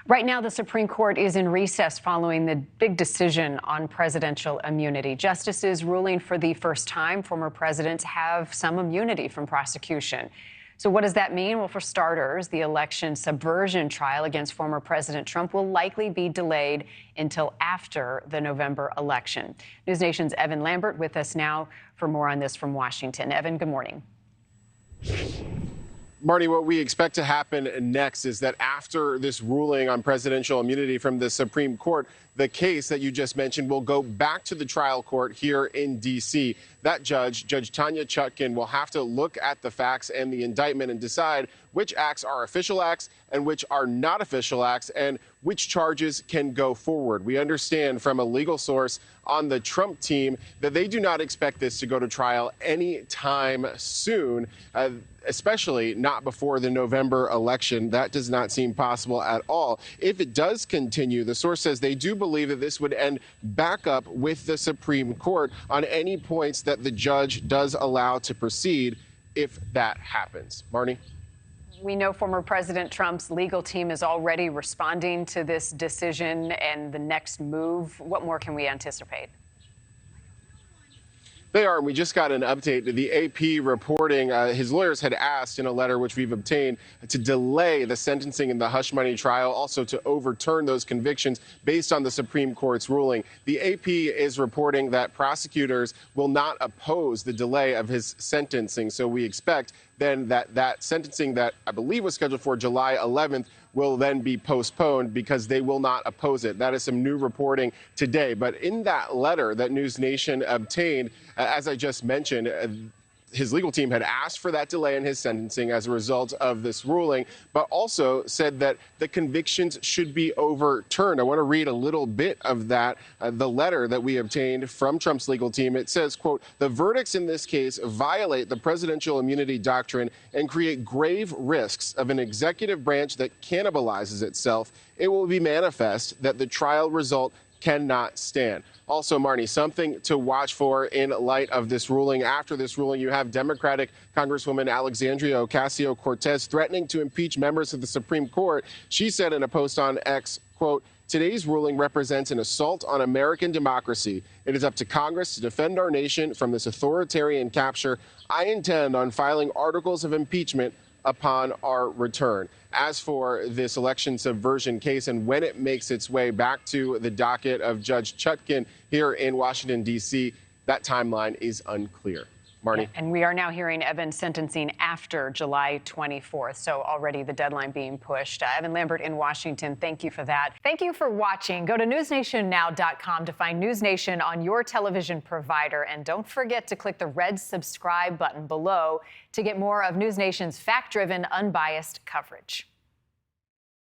Right now, the Supreme Court is in recess following the big decision on presidential immunity. Justices ruling for the first time former presidents have some immunity from prosecution. So what does that mean? Well, for starters, the election subversion trial against former President Trump will likely be delayed until after the November election. News Nation's Evan Lambert with us now for more on this from Washington. Evan, good morning. Marty, what we expect to happen next is that after this ruling on presidential immunity from the Supreme Court, the case that you just mentioned will go back to the trial court here in D.C. That judge, Judge Tanya Chutkan, will have to look at the facts and the indictment and decide which acts are official acts and which are not official acts and which charges can go forward. We understand from a legal source on the Trump team that they do not expect this to go to trial anytime soon, especially not before the November election. That does not seem possible at all. If it does continue, the source says they do believe that this would end back up with the Supreme Court on any points that the judge does allow to proceed if that happens. Marnie? We know former President Trump's legal team is already responding to this decision and the next move. What more can we anticipate? They are, and we just got an update. The AP reporting his lawyers had asked in a letter which we've obtained to delay the sentencing in the hush money trial, also to overturn those convictions based on the Supreme Court's ruling. The AP is reporting that prosecutors will not oppose the delay of his sentencing. So we expect then that sentencing that I believe was scheduled for July 11th will then be postponed because they will not oppose it. That is some new reporting today. But in that letter that News Nation obtained, as I just mentioned, his legal team had asked for that delay in his sentencing as a result of this ruling, but also said that the convictions should be overturned. I want to read a little bit of that, the letter that we obtained from Trump's legal team. It says, quote, "The verdicts in this case violate the presidential immunity doctrine and create grave risks of an executive branch that cannibalizes itself. It will be manifest that the trial result cannot stand." Also, Marnie, something to watch for in light of this ruling. After this ruling, you have Democratic Congresswoman Alexandria Ocasio-Cortez threatening to impeach members of the Supreme Court. She said in a post on X, quote, "Today's ruling represents an assault on American democracy. It is up to Congress to defend our nation from this authoritarian capture. I intend on filing articles of impeachment upon our return." As for this election subversion case and when it makes its way back to the docket of Judge Chutkan here in Washington, D.C., that timeline is unclear. Marnie? And we are now hearing Evan's sentencing after July 24th, so already the deadline being pushed. Evan Lambert in Washington, thank you for that. Thank you for watching. Go to newsnationnow.com to find News Nation on your television provider. And don't forget to click the red subscribe button below to get more of News Nation's fact-driven, unbiased coverage.